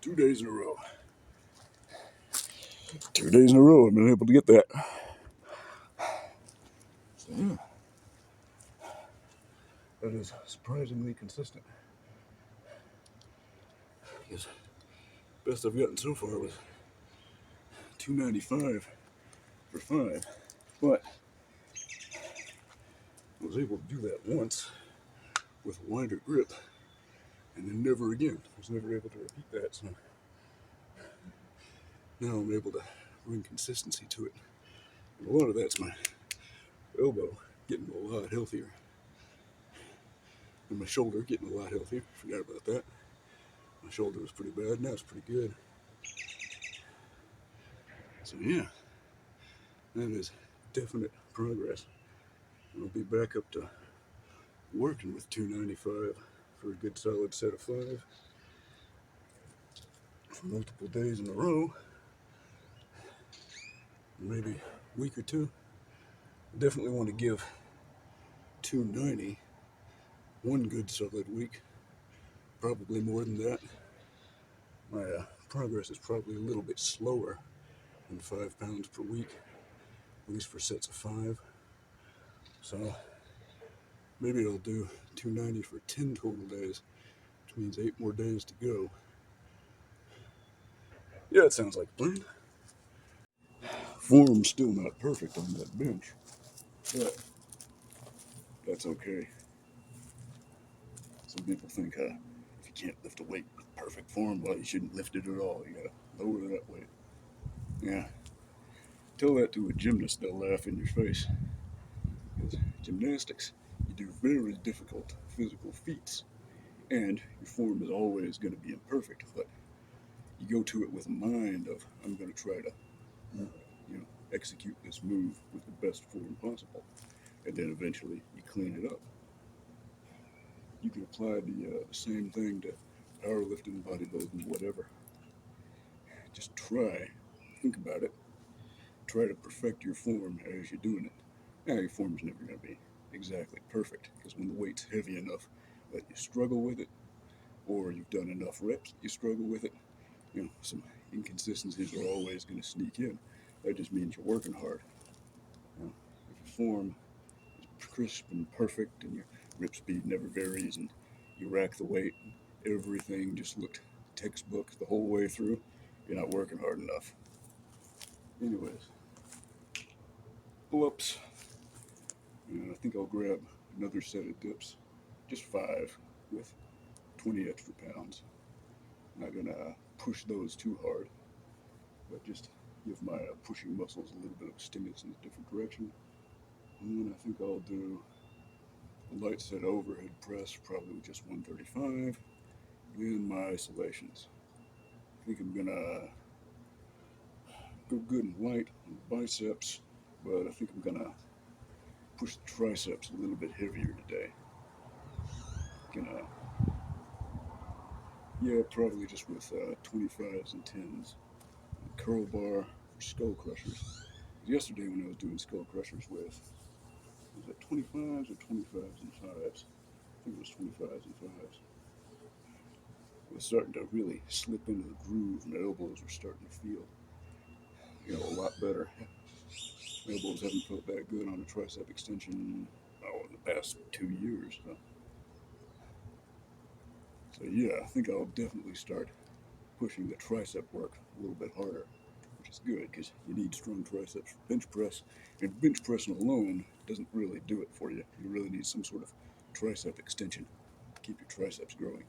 2 days in a row. 2 days in a row I've been able to get that. So yeah, that is surprisingly consistent. Because best I've gotten so far was 295 for 5. But I was able to do that once with a wider grip, and then never again. I was never able to repeat that. So now I'm able to bring consistency to it. And a lot of that's my elbow getting a lot healthier. And my shoulder getting a lot healthier. Forgot about that. My shoulder was pretty bad. Now it's pretty good. So yeah, that is definite progress. I'll be back up to working with 295 for a good solid set of 5 for multiple days in a row. Maybe a week or two. I definitely want to give 290 one good solid week. Probably more than that. My progress is probably a little bit slower than 5 pounds per week, at least for sets of 5. So maybe I'll do 290 for 10 total days, which means 8 more days to go. Yeah, it sounds like a plan. Form's still not perfect on that bench, but that's okay. Some people think if you can't lift a weight with perfect form, well, you shouldn't lift it at all. You gotta lower that weight. Yeah. Tell that to a gymnast, they'll laugh in your face. Because gymnastics, you do very difficult physical feats, and your form is always going to be imperfect, but you go to it with a mind of, I'm going to try to, execute this move with the best form possible, and then eventually you clean it up. You can apply the same thing to powerlifting, bodybuilding, whatever. Just try, think about it, try to perfect your form as you're doing it. Now, your form's never going to be exactly perfect, because when the weight's heavy enough that you struggle with it, or you've done enough reps that you struggle with it, some inconsistencies are always going to sneak in. That just means you're working hard. If your form is crisp and perfect, and your rip speed never varies, and you rack the weight, everything just looked textbook the whole way through, you're not working hard enough. Anyways, pull-ups. I think I'll grab another set of dips, just 5 with 20 extra pounds. I'm not gonna push those too hard, but just give my pushing muscles a little bit of a stimulus in a different direction. And then I think I'll do a light set overhead press, probably with just 135, and my isolations. I think I'm gonna go good and light on the biceps, but I think I'm gonna push the triceps a little bit heavier today. Probably just with 25s and 10s. Curl bar for skull crushers. Yesterday when I was doing skull crushers with, was it 25s or 25s and 5s? I think it was 25s and 5s. I was starting to really slip into the groove. My elbows were starting to feel, a lot better. My elbows haven't felt that good on a tricep extension in the past 2 years. So yeah, I think I'll definitely start pushing the tricep work a little bit harder, which is good because you need strong triceps for bench press. And bench pressing alone doesn't really do it for you. You really need some sort of tricep extension to keep your triceps growing.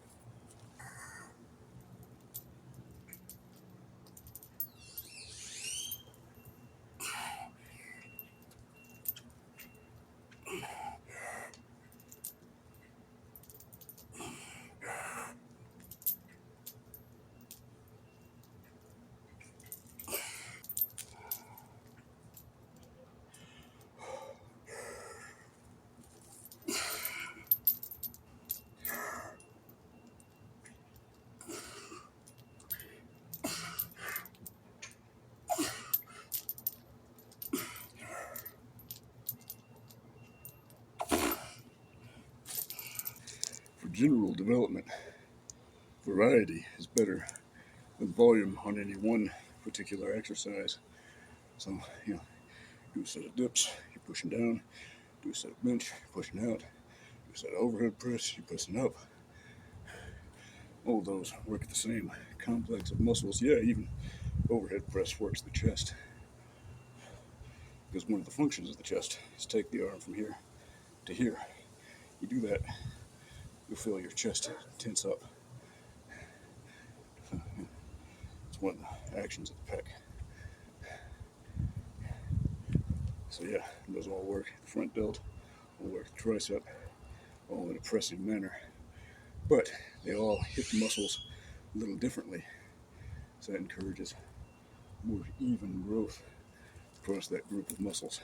general development, variety is better than volume on any one particular exercise. So, you know, do a set of dips, you're pushing down, do a set of bench, you're pushing out, do a set of overhead press, you're pushing up. All those work the same complex of muscles. Yeah, even overhead press works the chest, because one of the functions of the chest is take the arm from here to here. You do that, you'll feel your chest tense up. It's one of the actions of the pec. So yeah, those all work. The front delt all work the tricep, all in a pressing manner. But they all hit the muscles a little differently. So that encourages more even growth across that group of muscles.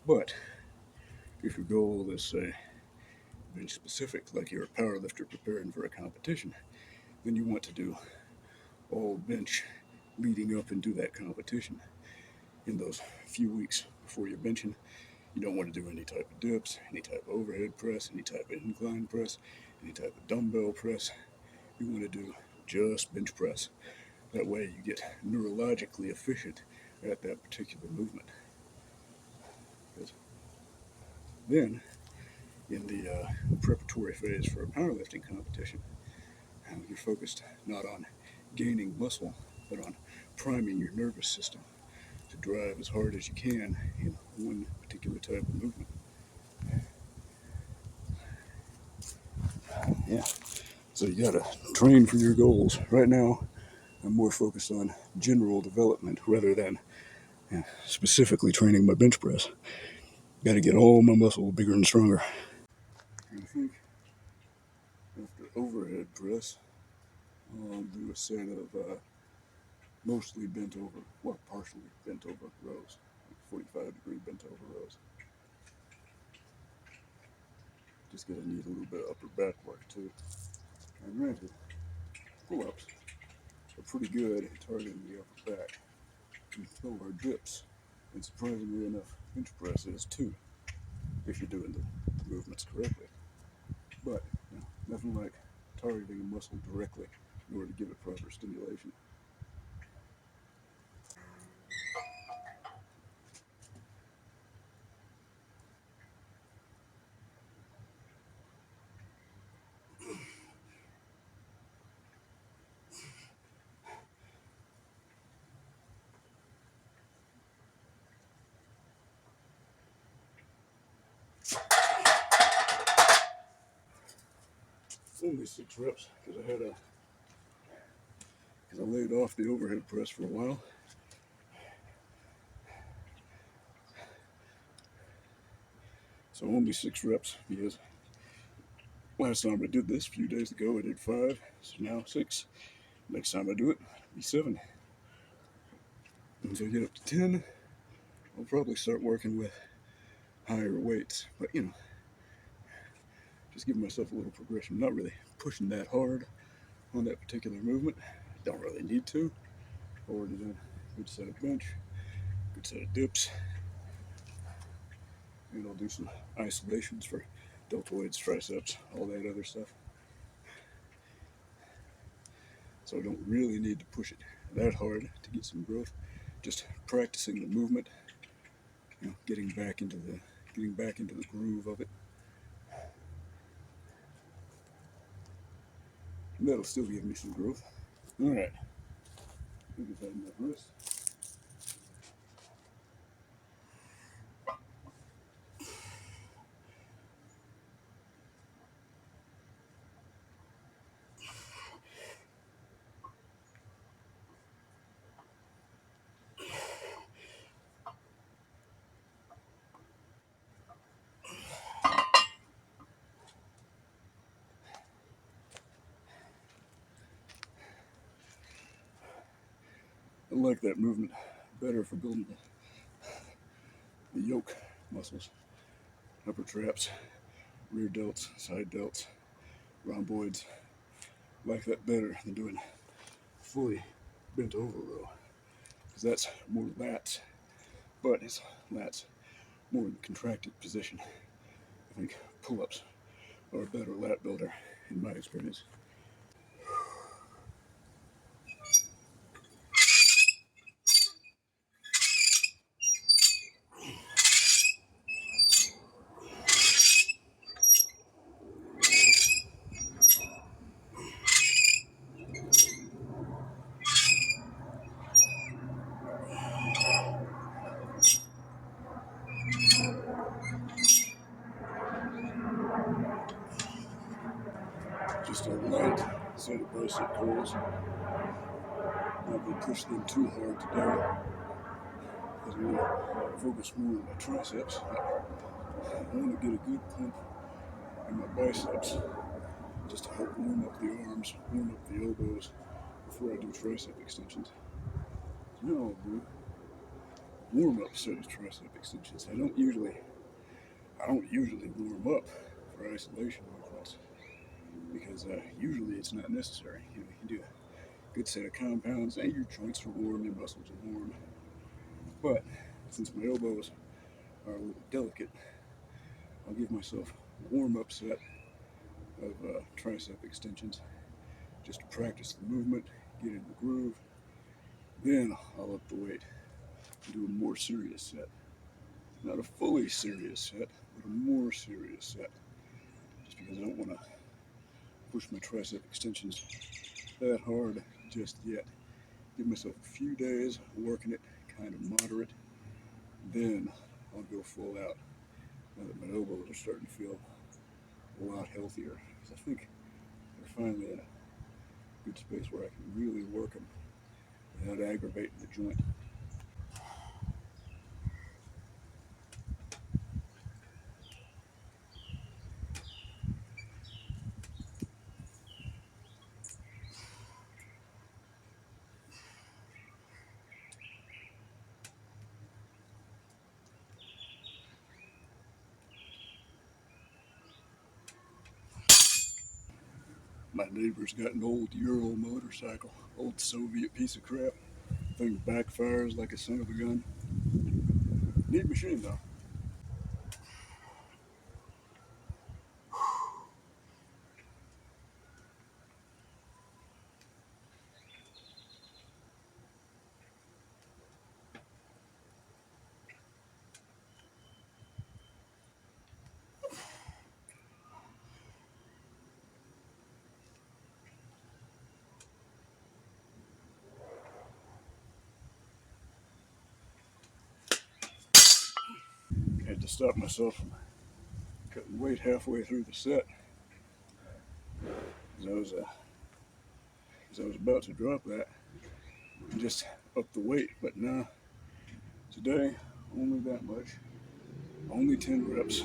But if your goal is, say, bench specific, like you're a power lifter preparing for a competition, then you want to do all bench leading up into that competition. In those few weeks before you're benching, you don't want to do any type of dips, any type of overhead press, any type of incline press, any type of dumbbell press. You want to do just bench press. That way you get neurologically efficient at that particular movement. Because then, in the preparatory phase for a powerlifting competition, you're focused not on gaining muscle, but on priming your nervous system to drive as hard as you can in one particular type of movement. Yeah. So you gotta train for your goals. Right now, I'm more focused on general development rather than specifically training my bench press. Gotta get all my muscle bigger and stronger. I think after overhead press, I'll do a set of mostly bent over, well, partially bent over rows, like 45-degree bent over rows. Just gonna need a little bit of upper back work too. And granted, pull-ups are pretty good at targeting the upper back. And so are dips. And surprisingly enough, bench press is too, if you're doing the movements correctly. But nothing like targeting a muscle directly in order to give it proper stimulation. Only 6 reps because I laid off the overhead press for a while. So only 6 reps because last time I did this a few days ago I did 5, so now 6. Next time I do it, it'll be 7. Once I get up to 10, I'll probably start working with higher weights. But just giving myself a little progression. I'm not really pushing that hard on that particular movement. Don't really need to. Already done a good set of bench, good set of dips, and I'll do some isolations for deltoids, triceps, all that other stuff. So I don't really need to push it that hard to get some growth. Just practicing the movement, getting back into the groove of it. And that'll still give me some growth. All right. I think I've had enough rest. I like that movement better for building the yoke muscles, upper traps, rear delts, side delts, rhomboids. I like that better than doing fully bent over row, because that's more lats, but it's lats more in contracted position. I think pull-ups or a better lat builder, in my experience. Just a light set of bicep curls. Not going to push them too hard today, because I'm going to focus more on my triceps. I want to get a good pump in my biceps, just to help warm up the arms, warm up the elbows before I do tricep extensions. You know, I'll do warm up set of tricep extensions. I don't usually warm up for isolation movements, because usually it's not necessary. You can do a good set of compounds and your joints are warm, your muscles are warm. But since my elbows are a little delicate, I'll give myself a warm up set of tricep extensions just to practice the movement, get in the groove. Then I'll up the weight and do a more serious set. Not a fully serious set, but a more serious set. Just because I don't want to push my tricep extensions that hard just yet. Give myself a few days working it kind of moderate. Then I'll go full out now that my elbows are starting to feel a lot healthier. Because I think they're finally in a good space where I can really work them without aggravating the joint. My neighbor's got an old Ural motorcycle, old Soviet piece of crap. Thing backfires like a son of a gun. Neat machine though. Had to stop myself from cutting weight halfway through the set. As I was about to drop that and just up the weight, but nah, today only that much. Only 10 reps.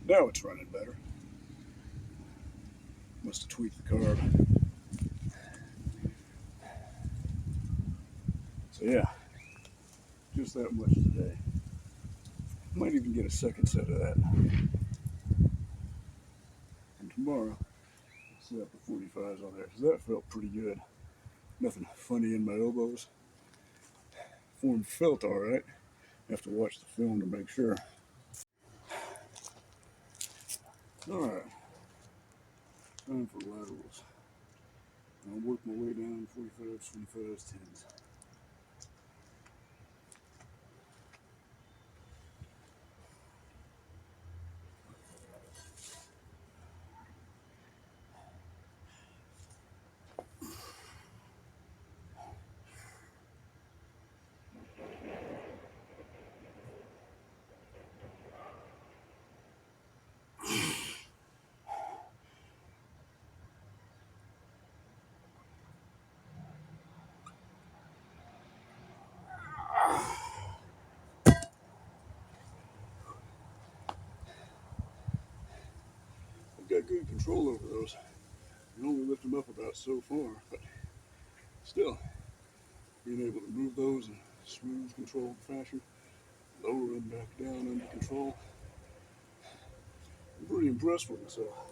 Now it's running better. Must have tweaked the carb. So yeah, just that much today. Might even get a second set of that. And tomorrow, set up the 45s on there, because that felt pretty good. Nothing funny in my elbows. Form felt alright. Have to watch the film to make sure. Alright, time for laterals. I'll work my way down 45s, 25s, 10s. I've got good control over those. I can only lift them up about so far, but still, being able to move those in smooth, controlled fashion, lower them back down under control. I'm pretty impressed with myself.